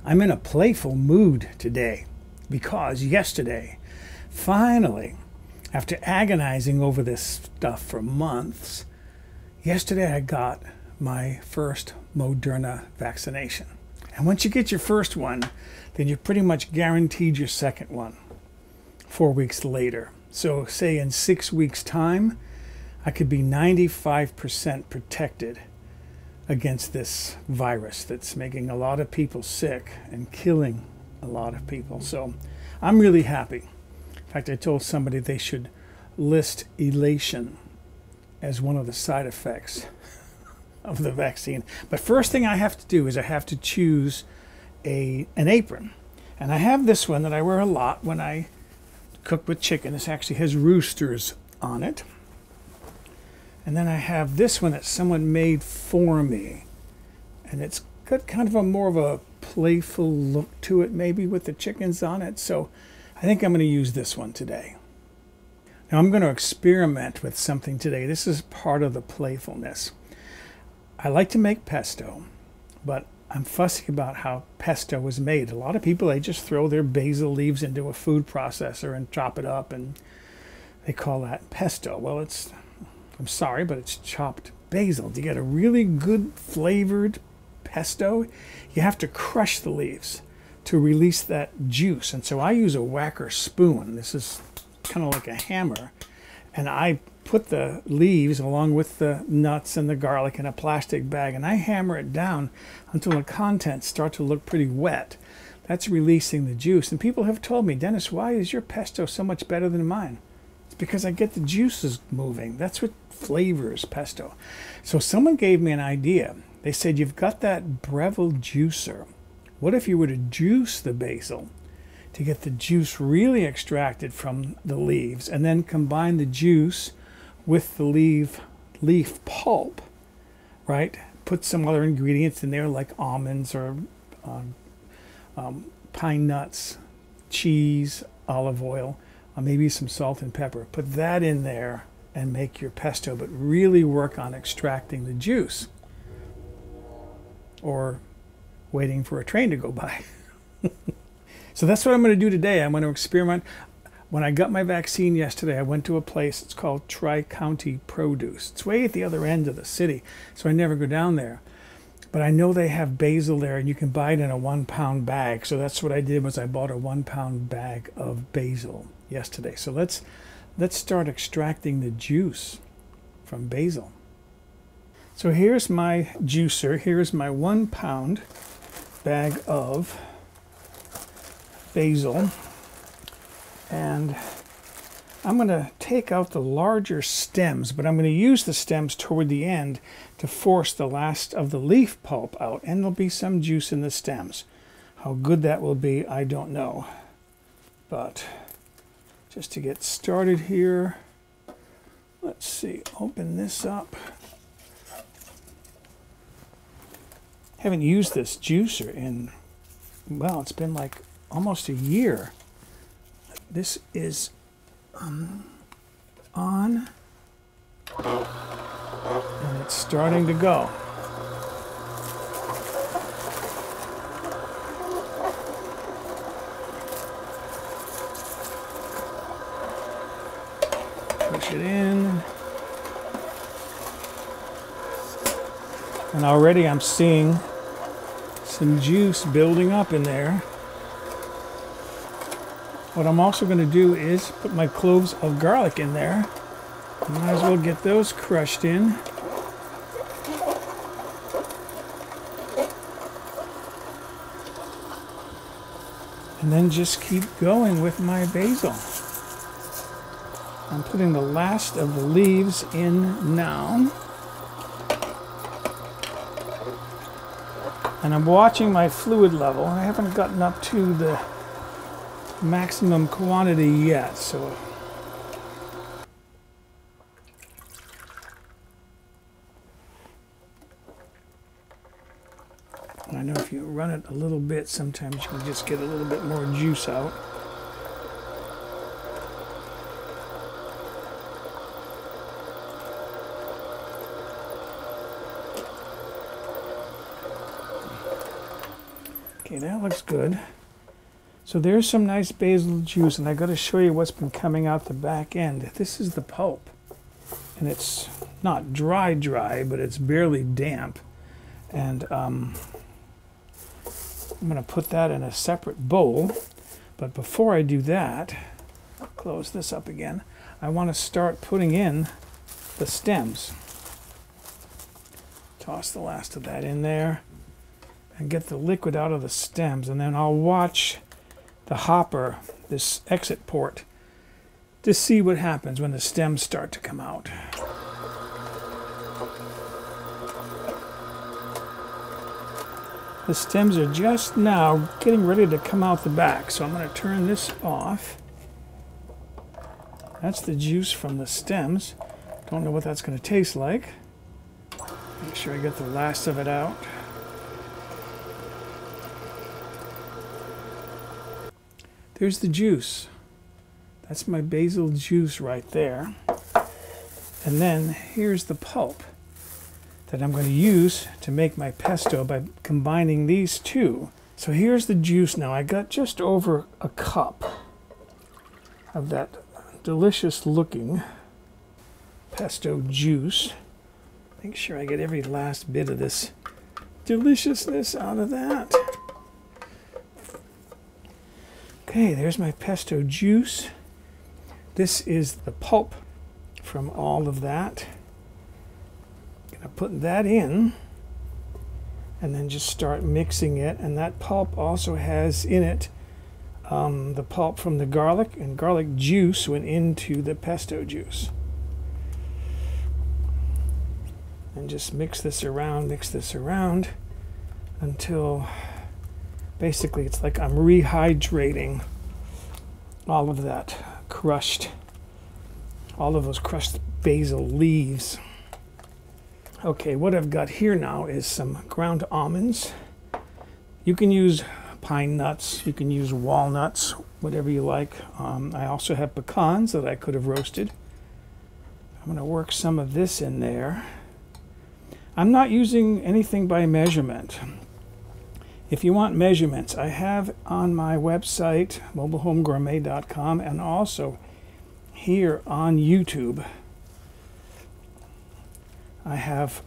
I'm in a playful mood today because yesterday, finally, after agonizing over this stuff for months, yesterday I got my first Moderna vaccination. And once you get your first one, then you're pretty much guaranteed your second one 4 weeks later. So say in 6 weeks' time, I could be 95% protected against this virus that's making a lot of people sick and killing a lot of people. So I'm really happy. In fact, I told somebody they should list elation as one of the side effects of the vaccine. But first thing I have to do is I have to choose an apron. And I have this one that I wear a lot when I cook with chicken. This actually has roosters on it. And then I have this one that someone made for me. And it's got kind of a more of a playful look to it, maybe with the chickens on it. So I think I'm going to use this one today. Now I'm going to experiment with something today. This is part of the playfulness. I like to make pesto, but I'm fussy about how pesto is made. A lot of people, they just throw their basil leaves into a food processor and chop it up, and they call that pesto. Well, I'm sorry, but it's chopped basil. To get a really good flavored pesto, you have to crush the leaves to release that juice. And so I use a whacker spoon. This is kind of like a hammer. And I put the leaves along with the nuts and the garlic in a plastic bag, and I hammer it down until the contents start to look pretty wet. That's releasing the juice. And people have told me, Dennis, why is your pesto so much better than mine? It's because I get the juices moving. That's what flavors pesto. So someone gave me an idea. They said, you've got that Breville juicer. What if you were to juice the basil to get the juice really extracted from the leaves, and then combine the juice with the leaf pulp, right? Put some other ingredients in there like almonds or pine nuts, cheese, olive oil, maybe some salt and pepper. Put that in there and make your pesto, but really work on extracting the juice, or waiting for a train to go by. So that's what I'm going to do today. I'm going to experiment. When I got my vaccine yesterday, I went to a place, it's called Tri-County Produce. It's way at the other end of the city, so I never go down there. But I know they have basil there, and you can buy it in a 1-pound bag. So that's what I did, was I bought a 1-pound bag of basil yesterday. So let's start extracting the juice from basil. So here's my juicer. Here's my 1-pound bag of basil. And I'm going to take out the larger stems, but I'm going to use the stems toward the end to force the last of the leaf pulp out. And there'll be some juice in the stems. How good that will be, I don't know. But just to get started here, let's see, open this up. Haven't used this juicer in, well, it's been like almost a year. This is on, and it's starting to go. Push it in. And already I'm seeing some juice building up in there. What I'm also going to do is put my cloves of garlic in there. Might as well get those crushed in. And then just keep going with my basil. I'm putting the last of the leaves in now. And I'm watching my fluid level. I haven't gotten up to the maximum quantity yet, so I know if you run it a little bit, sometimes you can just get a little bit more juice out. Okay, that looks good. So there's some nice basil juice, and I got to show you what's been coming out the back end. This is the pulp, and it's not dry, but it's barely damp. And I'm going to put that in a separate bowl. But before I do that, I'll close this up again. I want to start putting in the stems. Toss the last of that in there and get the liquid out of the stems, and then I'll watch the hopper, this exit port, to see what happens when the stems start to come out. The stems are just now getting ready to come out the back, so I'm going to turn this off. That's the juice from the stems. Don't know what that's going to taste like. Make sure I get the last of it out. There's the juice. That's my basil juice right there. And then here's the pulp that I'm going to use to make my pesto by combining these two. So here's the juice now. I got just over a cup of that delicious looking pesto juice. Make sure I get every last bit of this deliciousness out of that. Okay, there's my pesto juice. This is the pulp from all of that. Gonna put that in and then just start mixing it. And that pulp also has in it the pulp from the garlic, and garlic juice went into the pesto juice. And just mix this around until basically it's like I'm rehydrating all of that crushed, all of those crushed basil leaves. Okay, what I've got here now is some ground almonds. You can use pine nuts, you can use walnuts, whatever you like. I also have pecans that I could have roasted. I'm going to work some of this in there. I'm not using anything by measurement. If you want measurements, I have on my website, mobilehomegourmet.com, and also here on YouTube, I have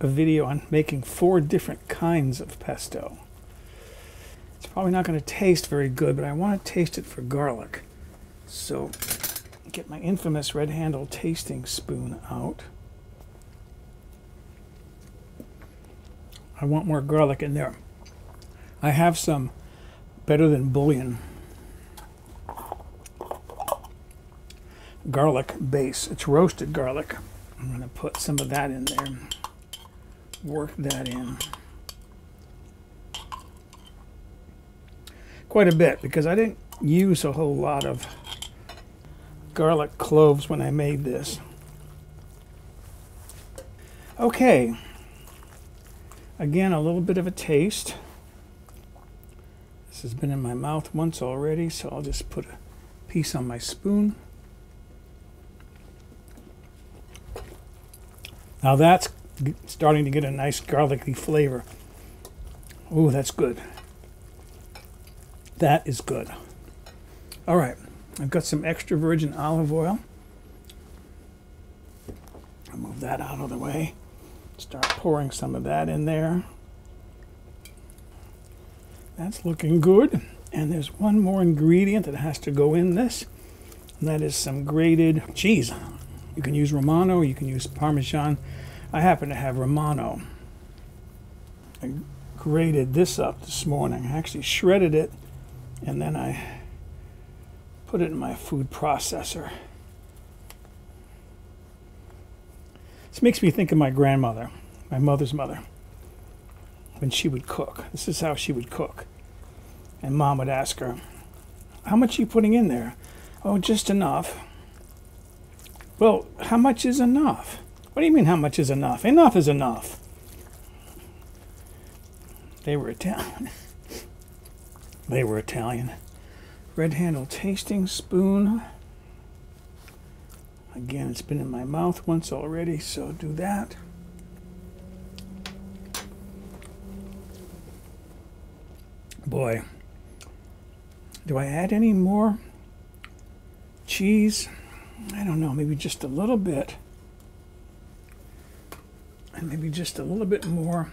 a video on making 4 different kinds of pesto. It's probably not going to taste very good, but I want to taste it for garlic. So get my infamous red handle tasting spoon out. I want more garlic in there. I have some better than bouillon garlic base. It's roasted garlic. I'm going to put some of that in there. Work that in. Quite a bit, because I didn't use a whole lot of garlic cloves when I made this. Okay. Again, a little bit of a taste. This has been in my mouth once already, so I'll just put a piece on my spoon. Now that's starting to get a nice garlicky flavor. Ooh, that's good. That is good. All right, I've got some extra virgin olive oil. I'll move that out of the way. Start pouring some of that in there. That's looking good. And there's one more ingredient that has to go in this, and that is some grated cheese. You can use Romano, you can use Parmesan. I happen to have Romano. I grated this up this morning. I actually shredded it, and then I put it in my food processor. This makes me think of my grandmother, my mother's mother, when she would cook. This is how she would cook. And Mom would ask her, "How much are you putting in there?" "Oh, just enough." "Well, how much is enough?" "What do you mean, how much is enough?" "Enough is enough." They were Italian. They were Italian. Red handle tasting spoon. Again, it's been in my mouth once already, so do that. Boy, do I add any more cheese? I don't know, maybe just a little bit. And maybe just a little bit more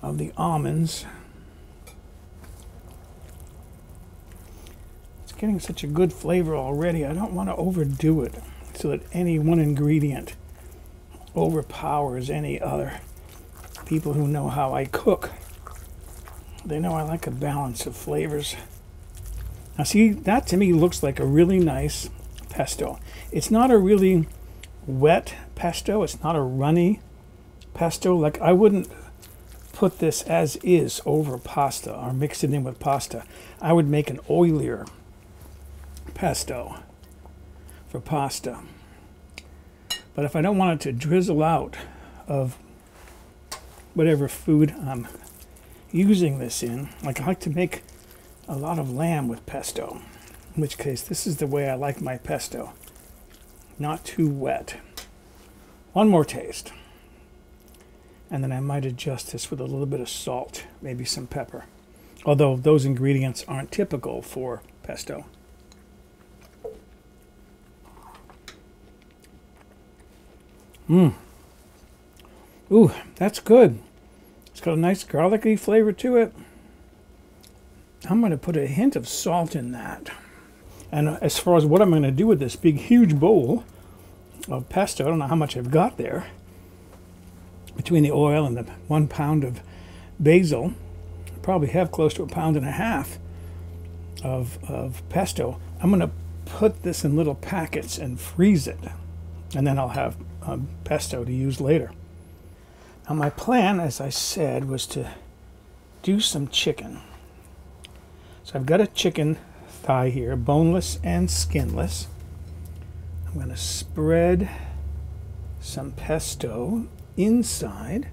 of the almonds. It's getting such a good flavor already. I don't want to overdo it so that any one ingredient overpowers any other. People who know how I cook, they know I like a balance of flavors. Now see, that to me looks like a really nice pesto. It's not a really wet pesto. It's not a runny pesto. Like, I wouldn't put this as is over pasta or mix it in with pasta. I would make an oilier pesto for pasta. But if I don't want it to drizzle out of whatever food I'm using this in, like, I like to make a lot of lamb with pesto, in which case this is the way I like my pesto. Not too wet. One more taste. And then I might adjust this with a little bit of salt, maybe some pepper. Although those ingredients aren't typical for pesto. Ooh, that's good. It's got a nice garlicky flavor to it. I'm going to put a hint of salt in that. And as far as what I'm going to do with this big, huge bowl of pesto, I don't know how much I've got there. Between the oil and the 1 pound of basil, I probably have close to 1.5 pounds of pesto. I'm going to put this in little packets and freeze it. And then I'll have pesto to use later. Now my plan, as I said, was to do some chicken. So I've got a chicken thigh here, boneless and skinless. I'm going to spread some pesto inside.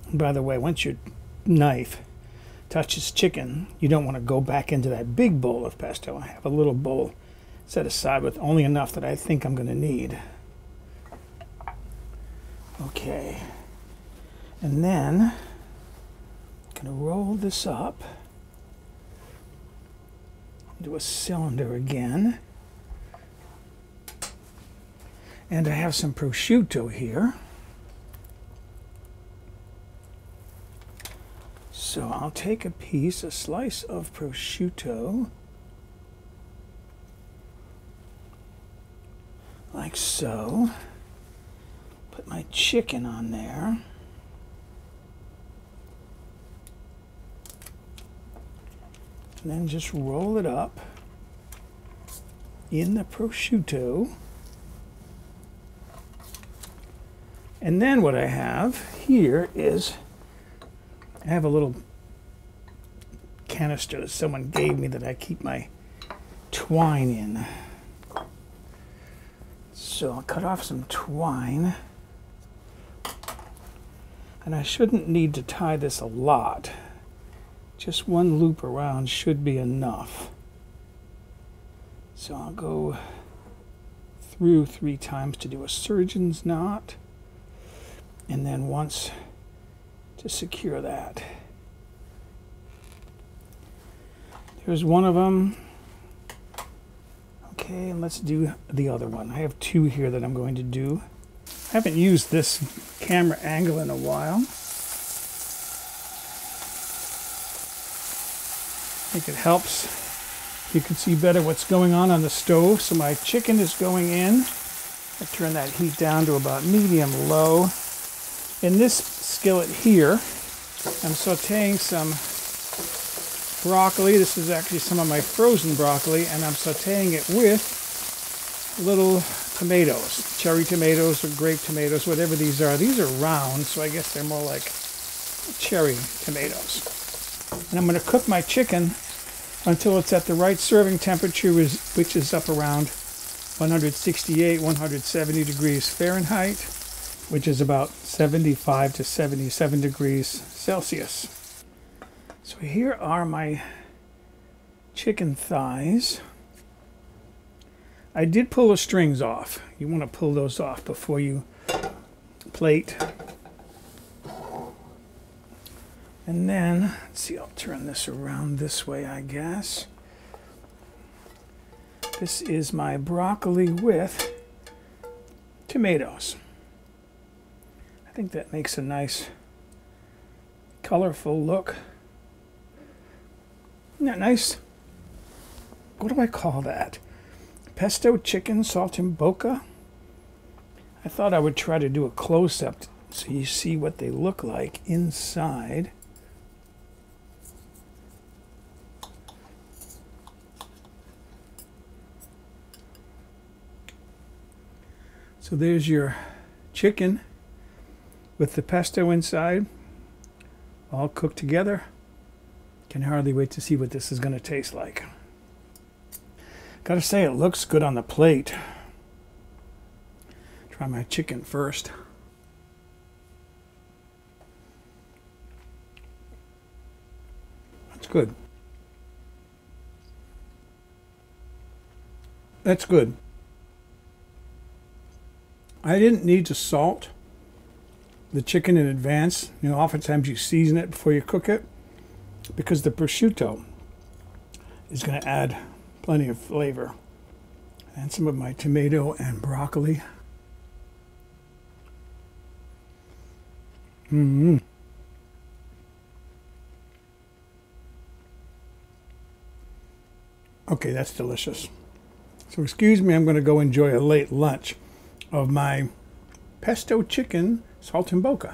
And by the way, once your knife touches chicken, you don't want to go back into that big bowl of pesto. I have a little bowl set aside with only enough that I think I'm going to need. Okay. And then I'm going to roll this up into a cylinder again. And I have some prosciutto here. So I'll take a slice of prosciutto, like so. Put my chicken on there. And then just roll it up in the prosciutto. And then what I have here is, I have a little canister that someone gave me that I keep my twine in. So I'll cut off some twine. And I shouldn't need to tie this a lot. Just one loop around should be enough. So I'll go through 3 times to do a surgeon's knot. And then once to secure that. Here's one of them. Okay, and let's do the other one. I have 2 here that I'm going to do. I haven't used this camera angle in a while. I think it helps. You can see better what's going on the stove. So my chicken is going in. I turn that heat down to about medium-low. In this skillet here, I'm sauteing some broccoli. This is actually some of my frozen broccoli, and I'm sauteing it with little tomatoes, cherry tomatoes or grape tomatoes, whatever these are. These are round, so I guess they're more like cherry tomatoes. And I'm going to cook my chicken until it's at the right serving temperature, which is up around 168, 170 degrees Fahrenheit, which is about 75 to 77 degrees Celsius. So here are my chicken thighs. I did pull the strings off. You want to pull those off before you plate. And then, let's see, I'll turn this around this way, I guess. This is my broccoli with tomatoes. I think that makes a nice, colorful look. Isn't that nice? What do I call that? Pesto chicken saltimbocca? I thought I would try to do a close-up so you see what they look like inside. So there's your chicken with the pesto inside, all cooked together. Can hardly wait to see what this is going to taste like. Gotta say, it looks good on the plate. Try my chicken first. That's good. That's good. I didn't need to salt the chicken in advance. You know, oftentimes you season it before you cook it because the prosciutto is going to add plenty of flavor. And some of my tomato and broccoli. Okay, that's delicious. So excuse me, I'm going to go enjoy a late lunch of my pesto chicken saltimbocca.